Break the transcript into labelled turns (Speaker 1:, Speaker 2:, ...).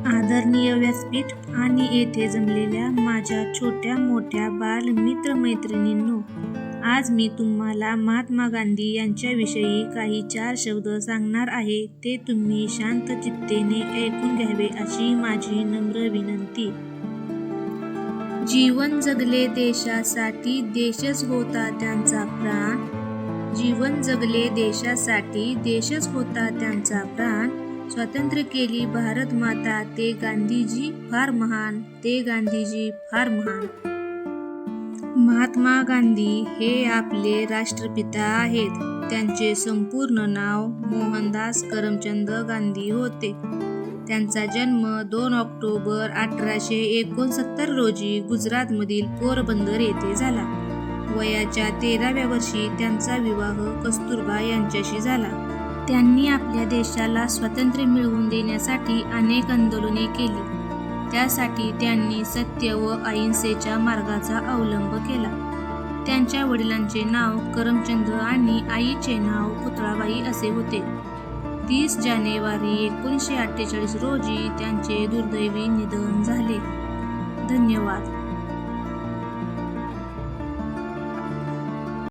Speaker 1: आदरणीय व्यासपीठ आणि येथे जमलेल्या माझ्या छोट्या मोठ्या बाल मित्रमैत्रिणींनो, आज मी तुम्हाला महात्मा गांधी यांच्याविषयी काही 4 शब्द सांगणार आहे. ते तुम्ही शांत चित्तेने ऐकून घ्यावे अशी माझी नम्र विनंती. जीवन जगले देशासाठी, देशच होता त्यांचा प्राण. जीवन जगले देशासाठी, देशच होता त्यांचा प्राण. स्वातंत्र्य केली भारत माता, ते गांधीजी फार महान, ते गांधीजी फार महान. महात्मा गांधी हे आपले राष्ट्रपिता आहेत. त्यांचे संपूर्ण नाव मोहनदास करमचंद गांधी होते. त्यांचा जन्म 2 ऑक्टोबर 1869 रोजी गुजरातमधील पोरबंदर येथे झाला. वयाच्या 13व्या वर्षी त्यांचा विवाह कस्तुरबा यांच्याशी झाला. त्यांनी आपल्या देशाला स्वातंत्र्य मिळवून देण्यासाठी अनेक आंदोलने केली. त्यासाठी त्यांनी सत्य व अहिंसेच्या मार्गाचा अवलंब केला. त्यांच्या वडिलांचे नाव करमचंद आणि आईचे नाव पुतळाबाई असे होते. 30 जानेवारी 1948 रोजी त्यांचे दुर्दैवी निधन झाले. धन्यवाद.